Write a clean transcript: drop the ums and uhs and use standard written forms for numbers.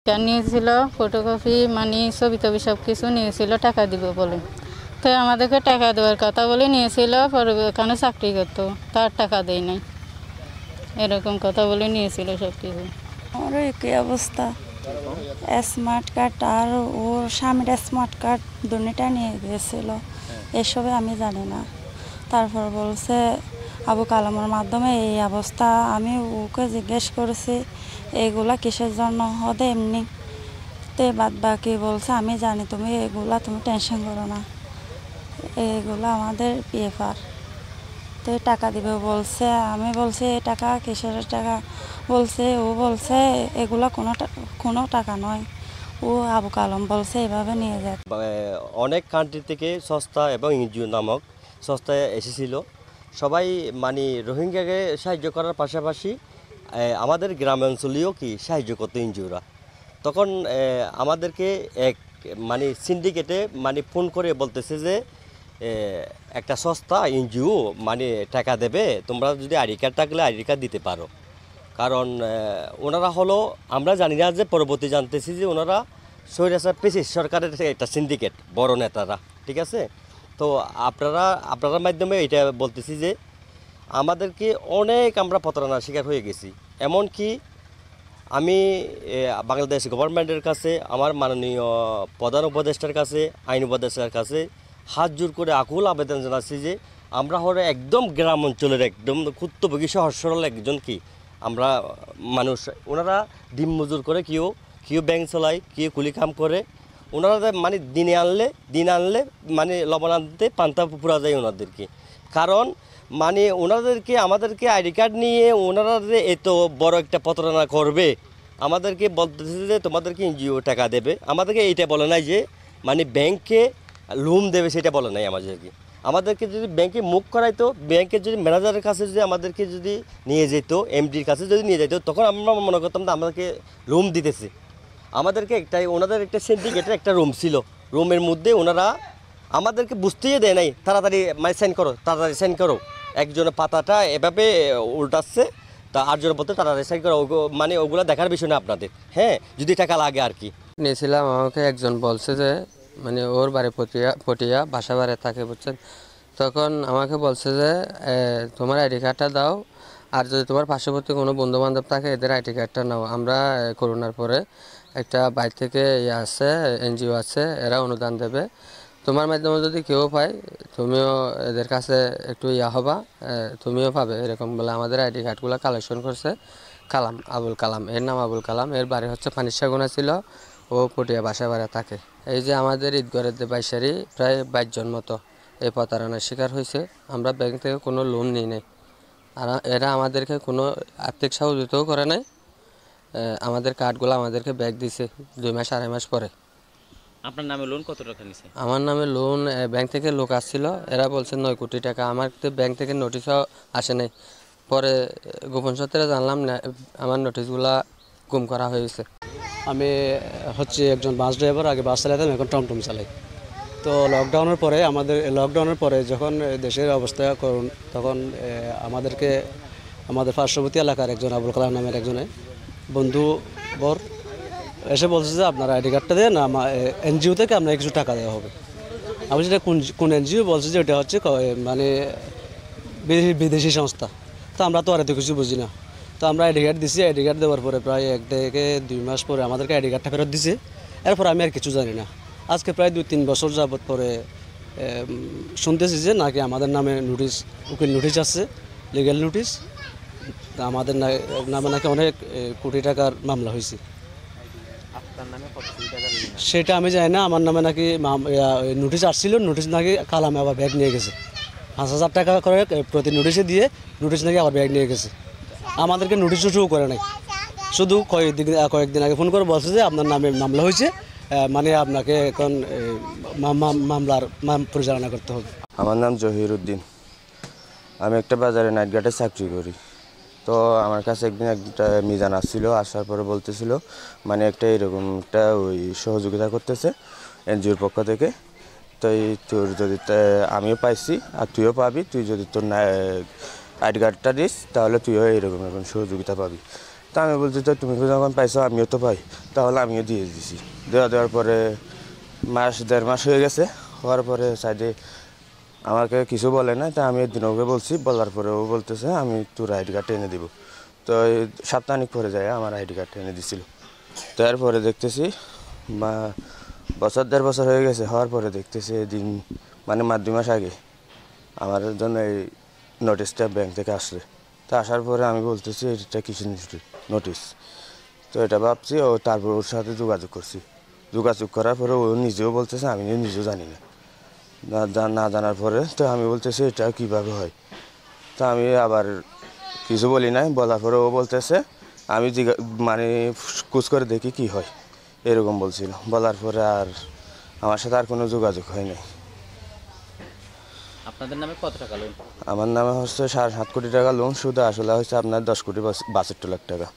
Card নিয়েছিল, photocopy মানি ছবি টবি সব কিছু নিয়েছিল টাকা দিব বলে। তো আমাদেরকে টাকা দেওয়ার কথা বলে নিয়েছিল, পরে ওখানে চাকরি করতো, তার টাকা দেয় নাই, এরকম কথা বলে নিয়েছিল সব কিছু। আমারও একই অবস্থা, স্মার্ট কার্ড আর ওর স্বামীর স্মার্ট কার্ড দুটোটা নিয়ে গিয়েছিল, এসবে আমি জানি না। তারপর বলছে আবু কালামের মাধ্যমে এই অবস্থা। আমি ওকে জিজ্ঞেস করেছি এগুলা কিসের জন্য হতে, এমনি তে বাদ বাকি বলছে আমি জানি, তুমি টেনশন করো না, এগুলো আমাদের পেপার, তো টাকা দিবে বলছে। আমি বলছি এই টাকা কিসের টাকা, ও বলছে এগুলো কোনো টাকা নয়, ও আবু কালাম বলছে এভাবে নিয়ে যায়। অনেক কান্ট্রি থেকে সস্তা এবং এনজিও নামক সস্তায় এসেছিল। সবাই মানে রোহিঙ্গাকে সাহায্য করার পাশাপাশি আমাদের গ্রাম অঞ্চলেও কি সাহায্য করতো এনজিওরা। তখন আমাদেরকে এক মানে সিন্ডিকেটে মানে ফোন করে বলতেছে যে একটা সস্তা এনজিও মানে টাকা দেবে, তোমরা যদি আইডি কার্ড থাকলে আইডি কার্ড দিতে পারো। কারণ ওনারা হলো, আমরা জানি না যে পরবর্তী জানতেছি যে ওনারা স্বৈরাচার পেশি সরকারের একটা সিন্ডিকেট, বড় নেতারা, ঠিক আছে। তো আপনারা মাধ্যমে এটা বলতেছি যে আমাদেরকে অনেক আমরা প্রতারণার শিকার হয়ে গেছি। এমনকি আমি বাংলাদেশ গভর্নমেন্টের কাছে, আমার মাননীয় প্রধান উপদেষ্টার কাছে, আইন উপদেষ্টার কাছে হাত জোর করে আকুল আবেদন জানাচ্ছি যে আমরা হলো একদম গ্রাম অঞ্চলের একদম ক্ষুদ্রভোগী সহজ সরল একজন কি আমরা মানুষ। ওনারা দিন মজুর করে, কেউ ব্যাংক চালায়, কেউ কুলি কাম করে। ওনারা মানে দিন আনলে মানে লবণ আনতে পান্তা পুরা যায় ওনাদেরকে। কারণ মানে ওনাদেরকে আমাদেরকে আইডি কার্ড নিয়ে ওনারা যে এত বড় একটা প্রতারণা করবে, আমাদেরকে বলতেছে যে তোমাদেরকে এনজিও টাকা দেবে। আমাদেরকে এইটা বলে নাই যে মানে ব্যাংকে লোন দেবে, সেটা বলে নাই আমাদেরকে যদি ব্যাংকে মুখ করাইতো, ব্যাংকের যদি ম্যানেজারের কাছে যদি আমাদেরকে যদি নিয়ে যেত, এমডির কাছে যদি নিয়ে যেত, তখন আমরা মনে করতাম যে আমাদেরকে রুম দিতেছে। আমাদেরকে ওনাদের একটা সিন্ডিকেটের একটা রুম ছিল, রুমের মধ্যে ওনারা আমাদেরকে বুঝতেই দেয় নাই, তাড়াতাড়ি মানে তাড়াতাড়ি সাইন করো। একজনের পাতাটা এভাবে উল্টাচ্ছে, তা আটজনের বলতে তাড়াতাড়ি সাইন করো, মানে ওগুলো দেখার বিষয় না আপনাদের, হ্যাঁ, যদি টাকা লাগে আর কি। নিয়েছিলাম, আমাকে একজন বলছে যে মানে ওর বাড়ি পটিয়া বাসা বাড়ি থাকে, বুঝছেন। তখন আমাকে বলছে যে তোমার আইডি কার্ডটা দাও, আর যদি তোমার পার্শ্ববর্তী কোনো বন্ধু বান্ধব থাকে এদের আইডি কার্ডটা নাও। আমরা করোনার পরে একটা বাইরে থেকে আছে, এনজিও আছে, এরা অনুদান দেবে, তোমার মাধ্যমে যদি কেউ পায় তুমিও এদের কাছে একটু হবা, তুমিও পাবে, এরকম বলে আমাদের আইডি কার্ডগুলো কালেকশন করছে। আবুল কালাম, এর নাম আবুল কালাম, এর বাড়ি হচ্ছে পানিসাগুনা ছিল, ও পটিয়া বাসা বাড়া থাকে। এই যে আমাদের ঈদগড়ের যে বাইশারি প্রায় 22 জন মতো এই প্রতারণার শিকার হয়েছে। আমরা ব্যাংক থেকে কোনো লোন নিই নাই, আর এরা আমাদেরকে কোনো আর্থিক সহযোগিতাও করে নাই। আমাদের কার্ডগুলো আমাদেরকে ব্যাক দিছে 2 মাস 2.5 মাস পরে। আপনার নামে লোন কত টাকা নিছে? আমার নামে লোন ব্যাংক থেকে লোক আসছিল, এরা বলছে 9 কোটি টাকা। আমার তো ব্যাংক থেকে নোটিশও আসে নাই, পরে গোপন সূত্রে জানলাম না আমার নোটিশগুলা গুম করা হয়েছে। আমি হচ্ছে একজন বাস ড্রাইভার, আগে বাস চালাতাম, এখন টমটম চালাই। তো লকডাউনের পরে যখন দেশের অবস্থা করুন, তখন আমাদের পার্শ্ববর্তী এলাকার একজন আবুল কালাম নামের একজনে বন্ধু এসে বলছে যে আপনার আইডি কার্ডটা দেন, এনজিও থেকে আপনার কিছু টাকা দেওয়া হবে। আমি সেটা কোন এনজিও বলছে যে ওটা হচ্ছে মানে বিদেশি সংস্থা। তো আমরা তো আর এত কিছু বুঝি না। তো আমরা আইডি কার্ড দিছি, আইডি কার্ড দেওয়ার পরে প্রায় 1 থেকে 2 মাস পরে আমাদেরকে আইডি কার্ডটা ফেরত দিছে। এরপর আমি আর কিছু জানি না। আজকে প্রায় 2-3 বছর যাবত পরে শুনতেছি যে নাকি আমাদের নামে উকিল নোটিশ আসছে, লিগ্যাল নোটিশ, আমাদের নামে নাকি অনেক কোটি টাকার মামলা হয়েছে। সেটা আমি জানি না। আমার নামে নাকি নোটিশ আসছিল, নোটিশ নাকি কালামে আবার ব্যাগ নিয়ে গেছে। 5,000 টাকা করে প্রতি নোটিশে দিয়ে নোটিশ নাকি আবার ব্যাগ নিয়ে গেছে। আমাদেরকে নোটিশ শুরু করে নাই, শুধু কয়েকদিন আগে ফোন করে বলছে যে আপনার নামে মামলা হয়েছে, মানে আপনাকে এখন মামলার পরিচালনা করতে হবে। আমার নাম জহির উদ্দিন, আমি একটা বাজারে নাইট গার্ডে চাকরি করি। তো আমার কাছে একদিন একটা মিজান আসছিল, আসার পরে বলতেছিল মানে এরকম একটা ওই সহযোগিতা করতেছে এনজিওর পক্ষ থেকে। তো তোর যদি আমিও পাইছি আর তুইও পাবি, তুই যদি তোর আইডি কার্ডটা দিস তাহলে তুইও এরকম সহযোগিতা পাবি। তা আমি বলছি তো তুমি যখন পাইছো আমিও তো পাই, তাহলে আমিও দিয়ে দিছি। দেওয়ার পরে দেড় মাস হয়ে গেছে। হওয়ার পরে সাইডে আমাকে কিছু বলে না, তা আমি একদিন ওকে বলছি, বলার পরে ও বলতেছে আমি তোর আইডি কার্ড এনে দিব। তো এই সপ্তাহখানিক পরে যায় আমার আইডি কার্ড এনে দিছিল। তো এরপরে দেখতেছি দেড় বছর হয়ে গেছে। হওয়ার পরে দেখতেছি এদিন মানে 2 মাস আগে আমার জন্য এই নোটিশটা ব্যাংক থেকে আসছে। তা আসার পরে আমি বলতেছি এটা কিসের নোটিশ। তো এটা ভাবছি, ও তারপর ওর সাথে যোগাযোগ করছি। যোগাযোগ করার পরে ও নিজেও বলতেছে আমি নিজেও জানি না। না জানার পরে তো আমি বলতেছি এটা কীভাবে হয়। তা আমি আবার কিছু বলি নাই। বলার পরে ও বলতেছে আমি মানে খোঁজ করে দেখি কি হয়, এরকম বলছিল। বলার পরে আর আমার সাথে আর কোনো যোগাযোগ হয় নাই। আপনাদের নামে কত টাকা লোন? আমার নামে হচ্ছে 7.5 কোটি টাকা লোন, শুধু আসলে হচ্ছে আপনার 10 কোটি 62 লাখ টাকা।